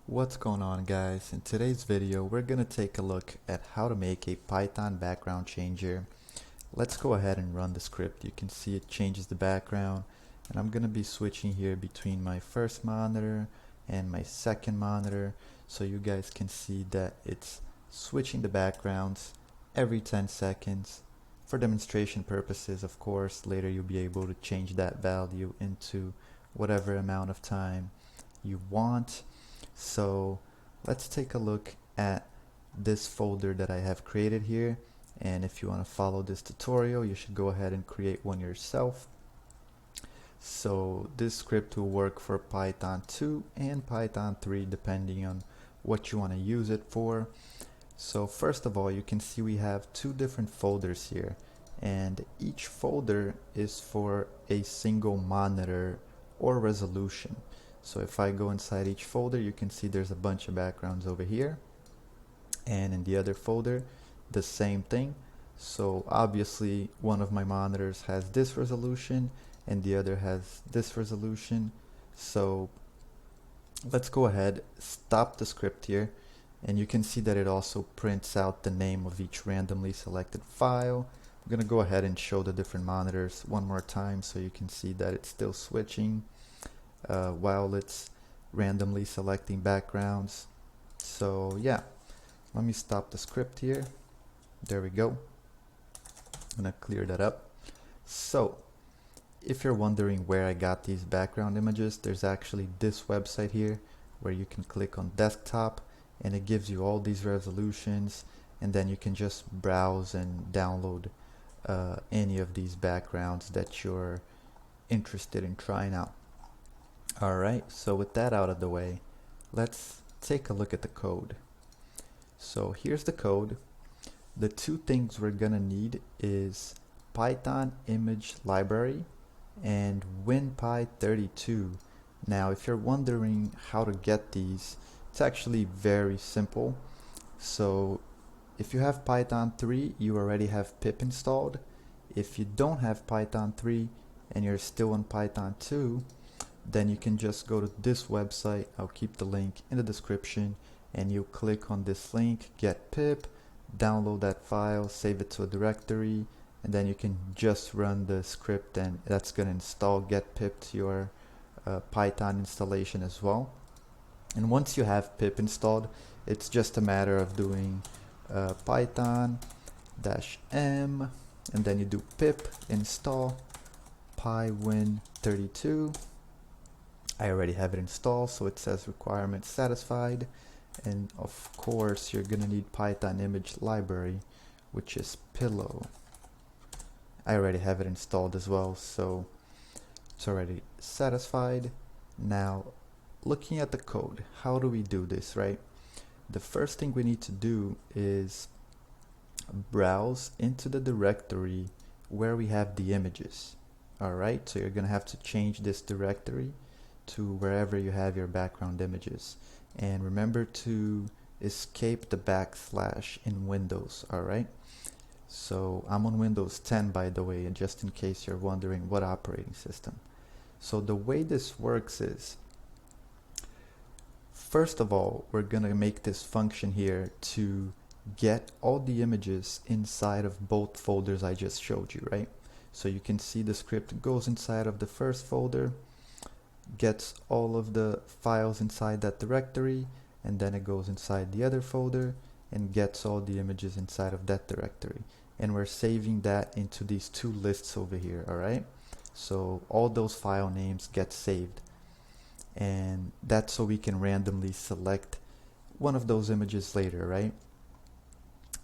What's going on, guys? In today's video we're going to take a look at how to make a Python background changer. Let's go ahead and run the script. You can see it changes the background, and I'm going to be switching here between my first monitor and my second monitor so you guys can see that it's switching the backgrounds every 10 seconds. For demonstration purposes, of course, later you'll be able to change that value into whatever amount of time you want. So let's take a look at this folder that I have created here, and if you want to follow this tutorial you should go ahead and create one yourself. So this script will work for Python 2 and Python 3 depending on what you want to use it for. So first of all, you can see we have two different folders here, and each folder is for a single monitor or resolution. So if I go inside each folder, you can see there's a bunch of backgrounds over here, and in the other folder the same thing. So obviously one of my monitors has this resolution and the other has this resolution. So let's go ahead, stop the script here, and you can see that it also prints out the name of each randomly selected file. I'm going to go ahead and show the different monitors one more time so you can see that it's still switching while it's randomly selecting backgrounds. So yeah, let me stop the script here. There we go. I'm gonna clear that up. So if you're wondering where I got these background images, there's actually this website here where you can click on desktop and it gives you all these resolutions, and then you can just browse and download any of these backgrounds that you're interested in trying out. Alright, so with that out of the way, let's take a look at the code. So here's the code. The two things we're gonna need is Python image library and WinPy32. Now if you're wondering how to get these, it's actually very simple. So if you have Python 3, you already have pip installed. If you don't have Python 3 and you're still on Python 2, then you can just go to this website. I'll keep the link in the description, and you click on this link, get pip, download that file, save it to a directory, and then you can just run the script, and that's going to install get pip to your Python installation as well. And once you have pip installed, it's just a matter of doing python -m, and then you do pip install pywin32. I already have it installed, so it says requirements satisfied, and of course you're gonna need Python image library, which is pillow. I already have it installed as well, so it's already satisfied. Now looking at the code, how do we do this, right? The first thing we need to do is browse into the directory where we have the images. Alright, so you're gonna have to change this directory to wherever you have your background images, and remember to escape the backslash in Windows. Alright, so I'm on Windows 10, by the way, and just in case you're wondering what operating system. So the way this works is, first of all, we're gonna make this function here to get all the images inside of both folders I just showed you, right? So you can see the script goes inside of the first folder, gets all of the files inside that directory, and then it goes inside the other folder and gets all the images inside of that directory, and we're saving that into these two lists over here. Alright, so all those file names get saved, and that's so we can randomly select one of those images later, right?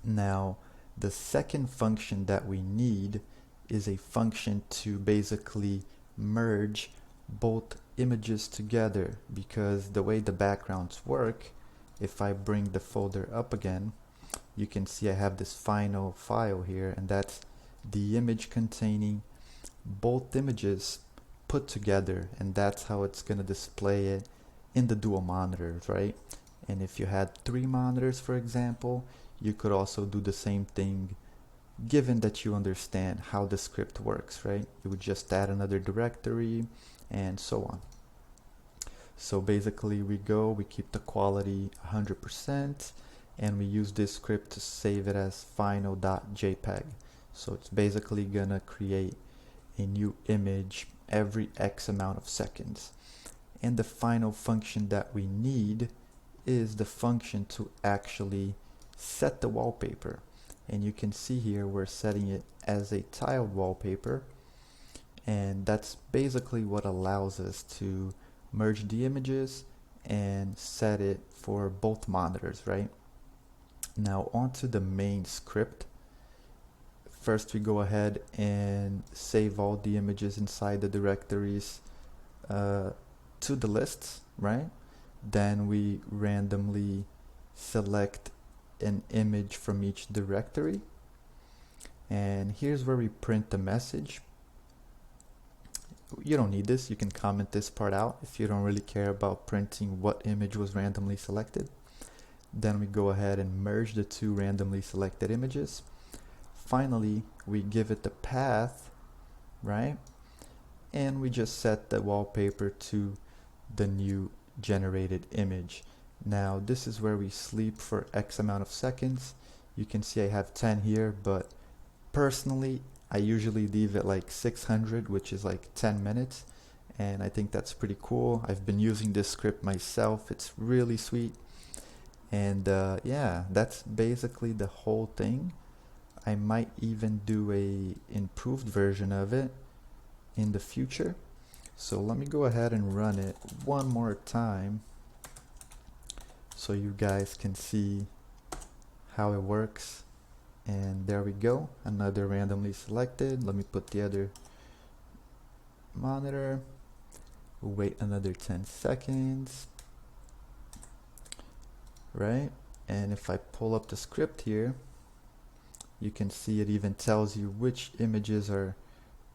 Now the second function that we need is a function to basically merge both images together, because the way the backgrounds work, if I bring the folder up again, you can see I have this final file here, and that's the image containing both images put together, and that's how it's going to display it in the dual monitors, right? And if you had 3 monitors, for example, you could also do the same thing, given that you understand how the script works, right? You would just add another directory and so on. So basically we keep the quality 100%, and we use this script to save it as final.jpg. So it's basically gonna create a new image every X amount of seconds. And the final function that we need is the function to actually set the wallpaper. And you can see here we're setting it as a tiled wallpaper, and that's basically what allows us to merge the images and set it for both monitors, right? Now onto the main script. First we go ahead and save all the images inside the directories to the lists, right? Then we randomly select an image from each directory, and here's where we print the message. You don't need this, you can comment this part out if you don't really care about printing what image was randomly selected. Then we go ahead and merge the two randomly selected images. Finally, we give it the path, right? And we just set the wallpaper to the new generated image. Now this is where we sleep for X amount of seconds. You can see I have 10 here, but personally I usually leave it like 600, which is like 10 minutes, and I think that's pretty cool. I've been using this script myself, it's really sweet. And yeah, that's basically the whole thing. I might even do a improved version of it in the future. So let me go ahead and run it one more time so you guys can see how it works. And there we go, another randomly selected. Let me put the other monitor. We'll wait another 10 seconds, right? And if I pull up the script here, you can see it even tells you which images are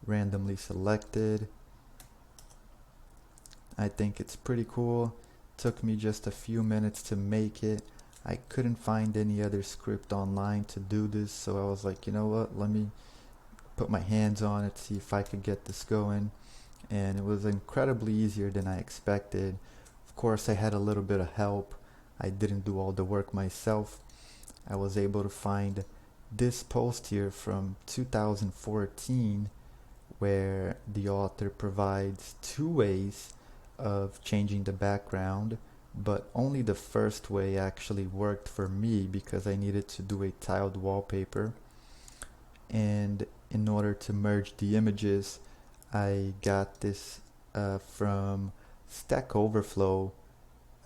randomly selected. I think it's pretty cool. Took me just a few minutes to make it. I couldn't find any other script online to do this, so I was like, you know what, let me put my hands on it, see if I could get this going. And it was incredibly easier than I expected. Of course, I had a little bit of help. I didn't do all the work myself. I was able to find this post here from 2014 where the author provides 2 ways of changing the background, but only the first way actually worked for me because I needed to do a tiled wallpaper. And in order to merge the images, I got this from Stack Overflow.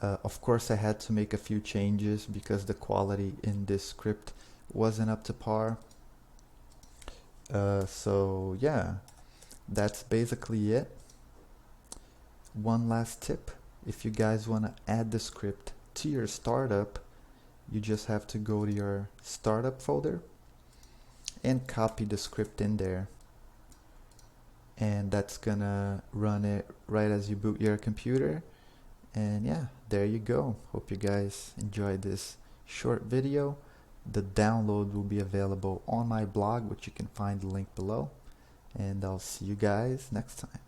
Of course I had to make a few changes because the quality in this script wasn't up to par. So yeah, that's basically it. One last tip: if you guys want to add the script to your startup, you just have to go to your startup folder and copy the script in there, and that's gonna run it right as you boot your computer. And yeah, there you go. Hope you guys enjoyed this short video. The download will be available on my blog, which you can find the link below, and I'll see you guys next time.